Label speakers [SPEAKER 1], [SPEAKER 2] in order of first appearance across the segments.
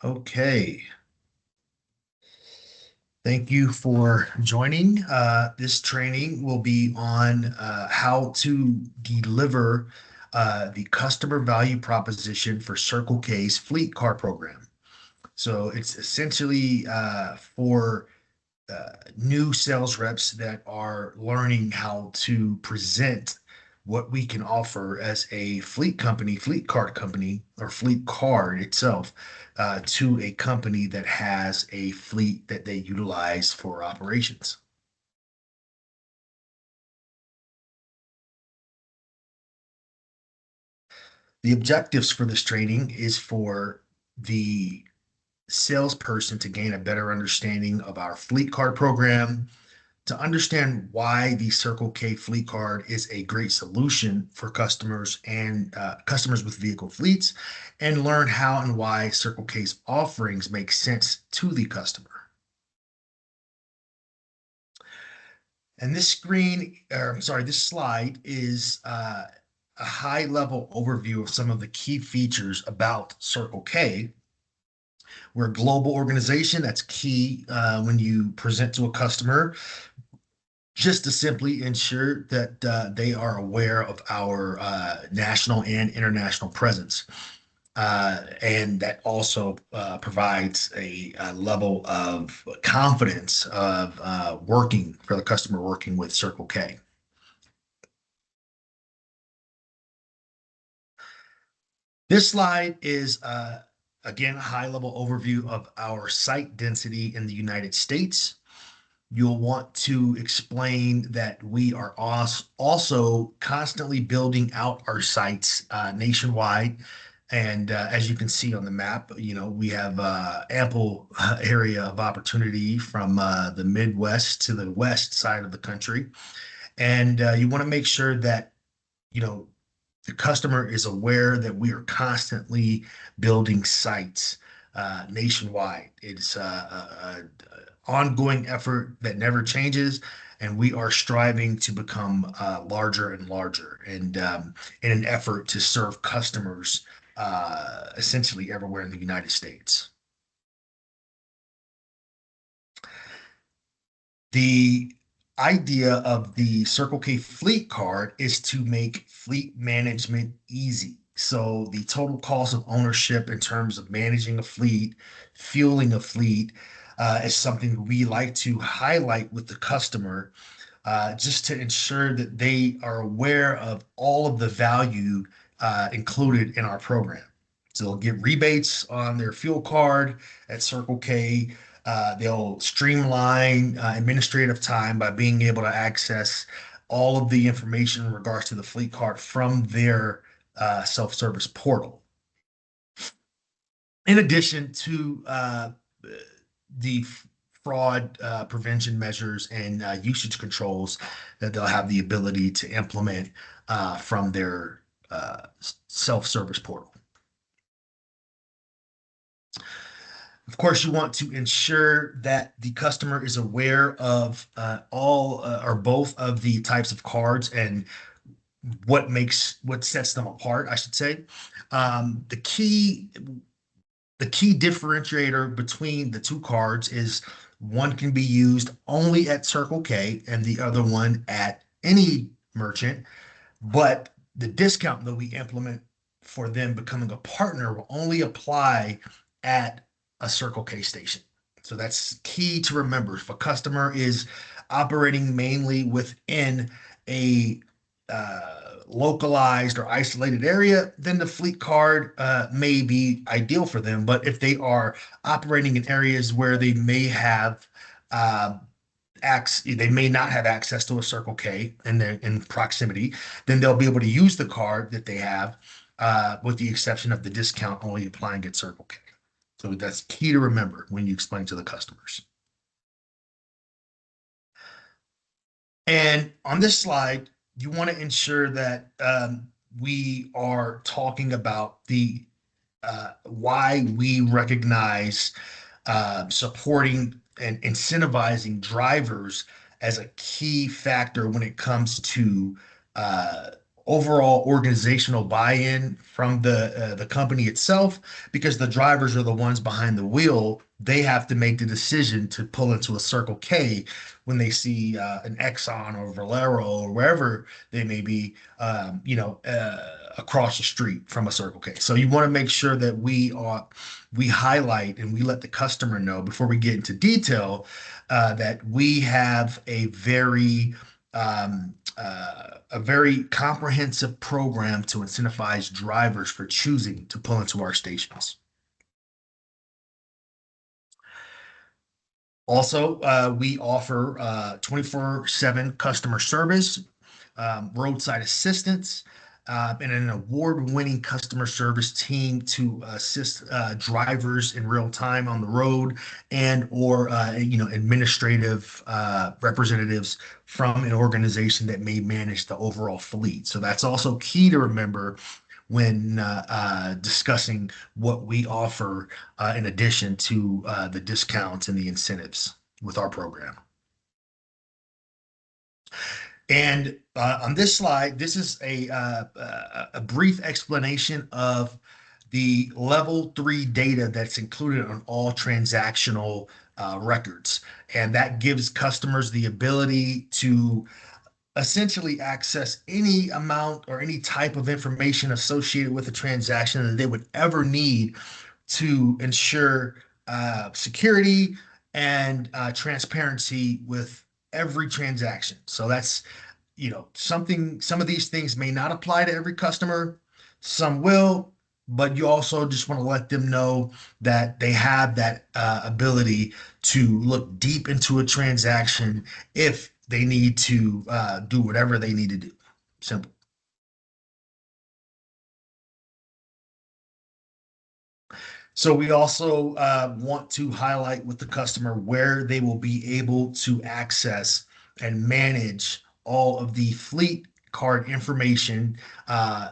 [SPEAKER 1] Okay. Thank you for joining. This training will be on how to deliver the customer value proposition for Circle K's fleet car program. So it's essentially for new sales reps that are learning how to present what we can offer as a fleet company, fleet card company, or fleet card itself to a company that has a fleet that they utilize for operations. The objectives for this training is for the salesperson to gain a better understanding of our fleet card program, to understand why the Circle K fleet card is a great solution for customers and customers with vehicle fleets, and learn how and why Circle K's offerings make sense to the customer. And this screen, or I'm sorry, this slide is a high level overview of some of the key features about Circle K. We're a global organization. That's key when you present to a customer, just to simply ensure that they are aware of our national and international presence. And that also provides a level of confidence of working for the customer working with Circle K. This slide is, again, a high level overview of our site density in the United States. You'll want to explain that we are also constantly building out our sites nationwide. And as you can see on the map, we have ample area of opportunity from the Midwest to the west side of the country. And you want to make sure that, you know, the customer is aware that we are constantly building sites nationwide. It's a ongoing effort that never changes, and we are striving to become larger and larger, and in an effort to serve customers essentially everywhere in the United States. The idea of the Circle K fleet card is to make fleet management easy. So the total cost of ownership in terms of managing a fleet, fueling a fleet, is something we like to highlight with the customer, just to ensure that they are aware of all of the value included in our program. So they'll get rebates on their fuel card at Circle K. They'll streamline administrative time by being able to access all of the information in regards to the fleet card from their self-service portal. In addition to the fraud prevention measures and usage controls that they'll have the ability to implement from their self-service portal. Of course, you want to ensure that the customer is aware of all or both of the types of cards and what sets them apart, I should say. The key differentiator between the two cards is one can be used only at Circle K and the other one at any merchant, but the discount that we implement for them becoming a partner will only apply at a Circle K station. So that's key to remember. If a customer is operating mainly within a localized or isolated area, then the fleet card may be ideal for them. But if they are operating in areas where they may have they may not have access to a Circle K and they're in proximity, then they'll be able to use the card that they have, with the exception of the discount only applying at Circle K. So that's key to remember when you explain to the customers. And on this slide, you want to ensure that we are talking about the why we recognize supporting and incentivizing drivers as a key factor when it comes to uh, overall organizational buy-in from the company itself, because the drivers are the ones behind the wheel. They have to make the decision to pull into a Circle K when they see an Exxon or Valero or wherever they may be, across the street from a Circle K. So you want to make sure that we highlight and we let the customer know before we get into detail that we have a very comprehensive program to incentivize drivers for choosing to pull into our stations. Also, we offer 24/7 customer service, roadside assistance, and an award-winning customer service team to assist drivers in real time on the road, and or administrative representatives from an organization that may manage the overall fleet. So that's also key to remember when discussing what we offer in addition to the discounts and the incentives with our program. And on this slide, this is a brief explanation of the level 3 data that's included on all transactional records. And that gives customers the ability to essentially access any amount or any type of information associated with a transaction that they would ever need to ensure security and transparency with every transaction. So that's, some of these things may not apply to every customer, some will, but you also just want to let them know that they have that ability to look deep into a transaction if they need to do whatever they need to do. Simple. So we also want to highlight with the customer where they will be able to access and manage all of the fleet card information,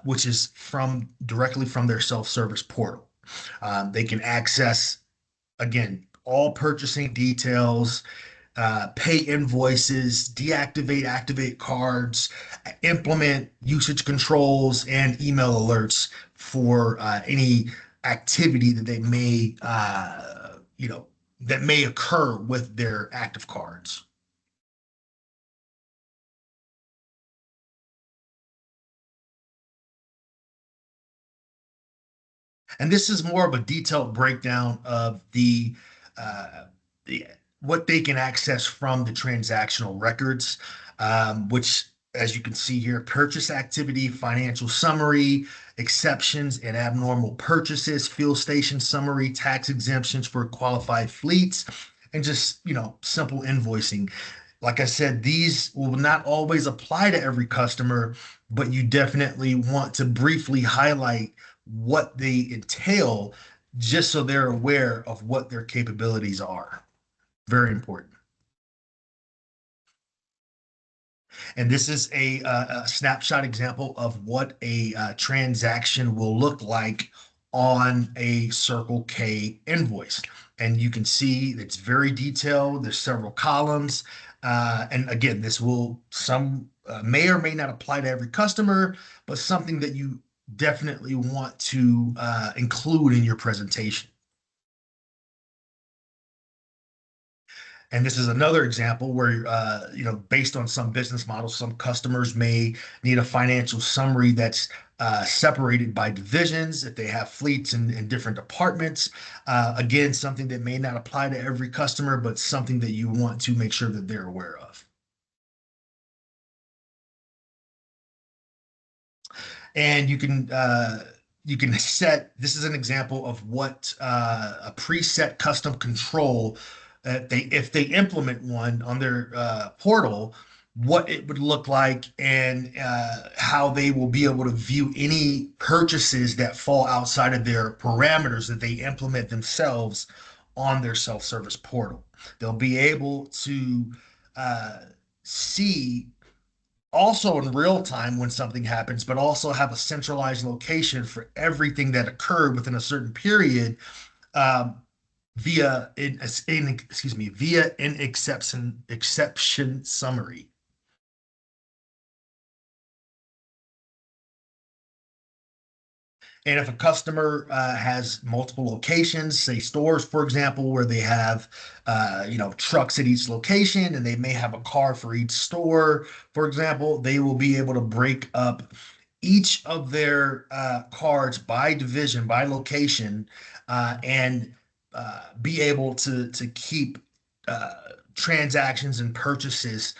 [SPEAKER 1] which is from directly from their self-service portal. They can access, again, all purchasing details, pay invoices, activate cards, implement usage controls, and email alerts for any activity that they may, that may occur with their active cards. And this is more of a detailed breakdown of the what they can access from the transactional records, which, as you can see here, purchase activity, financial summary, exceptions and abnormal purchases, fuel station summary, tax exemptions for qualified fleets, and just simple invoicing. Like I said, these will not always apply to every customer, but you definitely want to briefly highlight what they entail just so they're aware of what their capabilities are. Very important. And this is a snapshot example of what a transaction will look like on a Circle K invoice. And you can see it's very detailed. There's several columns. And again, this will some may or may not apply to every customer, but something that you definitely want to include in your presentation. And this is another example where, based on some business models, some customers may need a financial summary that's separated by divisions if they have fleets in different departments. Again, something that may not apply to every customer, but something that you want to make sure that they're aware of. And you can set, this is an example of what a preset custom control, if they implement one on their portal, what it would look like, and how they will be able to view any purchases that fall outside of their parameters that they implement themselves on their self-service portal. They'll be able to uh, see also in real time when something happens, but also have a centralized location for everything that occurred within a certain period, um, via an exception summary. And if a customer has multiple locations, say stores, for example, where they have, trucks at each location and they may have a car for each store, for example, they will be able to break up each of their cards by division, by location, and be able to keep uh, transactions and purchases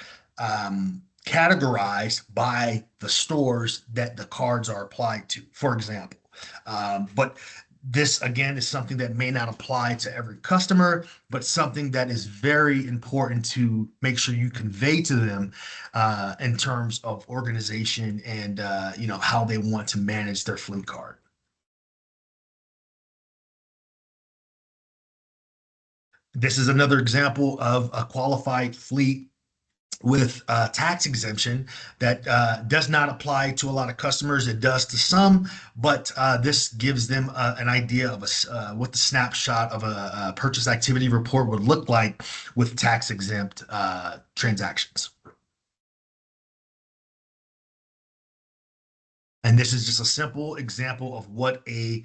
[SPEAKER 1] categorized by the stores that the cards are applied to, for example. But this again is something that may not apply to every customer, but something that is very important to make sure you convey to them in terms of organization and how they want to manage their fleet card. This is another example of a qualified fleet with tax exemption that does not apply to a lot of customers. It does to some, but this gives them an idea of what the snapshot of a purchase activity report would look like with tax exempt transactions. And this is just a simple example of what a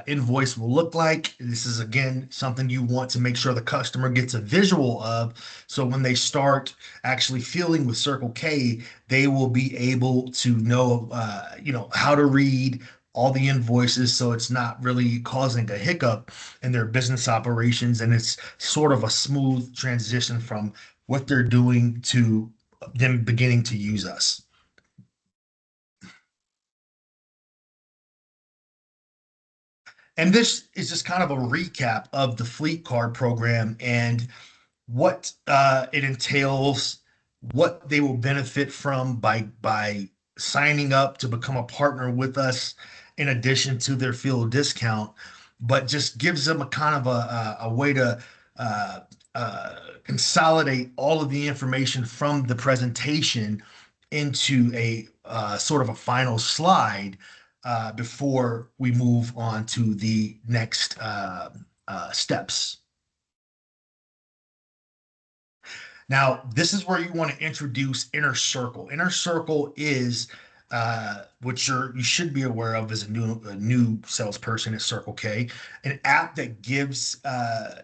[SPEAKER 1] invoice will look like. This is again something you want to make sure the customer gets a visual of. So when they start actually feeling with Circle K, they will be able to know, how to read all the invoices. So it's not really causing a hiccup in their business operations. And it's sort of a smooth transition from what they're doing to them beginning to use us. And this is just kind of a recap of the Fleet Card program and what it entails, what they will benefit from by signing up to become a partner with us, in addition to their fuel discount, but just gives them a kind of a way to uh, consolidate all of the information from the presentation into a sort of a final slide before we move on to the next steps. Now, this is where you want to introduce Inner Circle. Inner Circle is what you should be aware of as a new salesperson at Circle K, an app that gives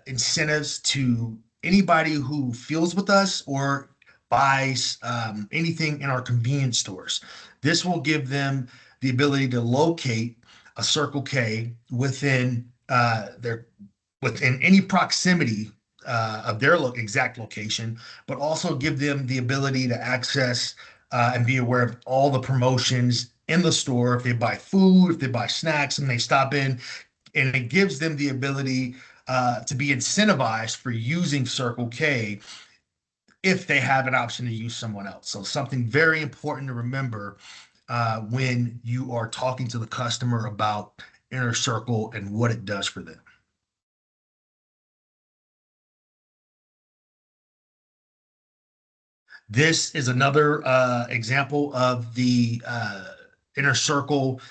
[SPEAKER 1] incentives to anybody who fuels with us or buys anything in our convenience stores. This will give them the ability to locate a Circle K within any proximity of their exact location, but also give them the ability to access and be aware of all the promotions in the store. If they buy food, if they buy snacks, and they stop in, and it gives them the ability to be incentivized for using Circle K if they have an option to use someone else. So something very important to remember when you are talking to the customer about Inner Circle and what it does for them. This is another example of the Inner Circle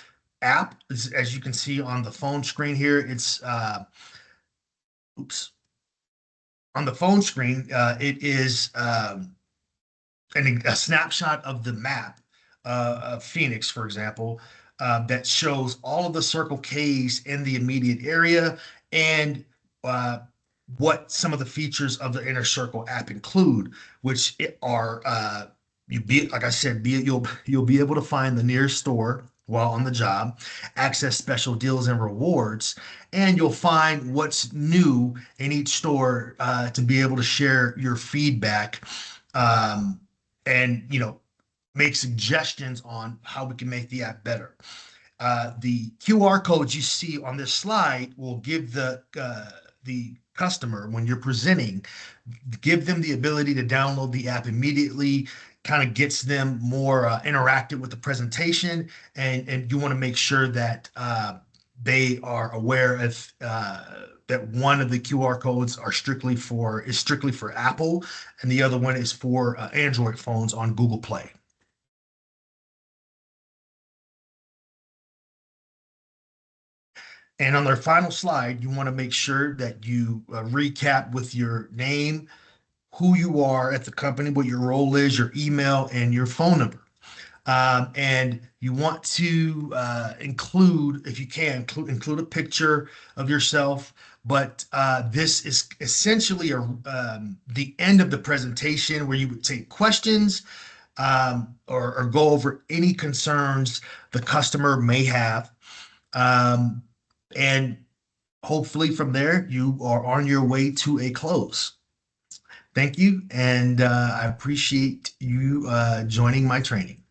[SPEAKER 1] app. As you can see on the phone screen here, it's oops. On the phone screen, it is a snapshot of the map of Phoenix, for example, that shows all of the Circle K's in the immediate area and uh, what some of the features of the Inner Circle app include, which are you be like I said, you'll be able to find the nearest store while on the job, access special deals and rewards, and you'll find what's new in each store to be able to share your feedback um, and make suggestions on how we can make the app better. The QR codes you see on this slide will give the customer, when you're presenting, give them the ability to download the app immediately. Kind of gets them more interactive with the presentation, and you want to make sure that they are aware of that one of the QR codes is strictly for Apple, and the other one is for Android phones on Google Play. And on their final slide, you want to make sure that you recap with your name, who you are at the company, what your role is, your email, and your phone number. And you want to include, if you can, include a picture of yourself. But this is essentially the end of the presentation where you would take questions or go over any concerns the customer may have. Um, and hopefully from there, you are on your way to a close. Thank you. And I appreciate you joining my training.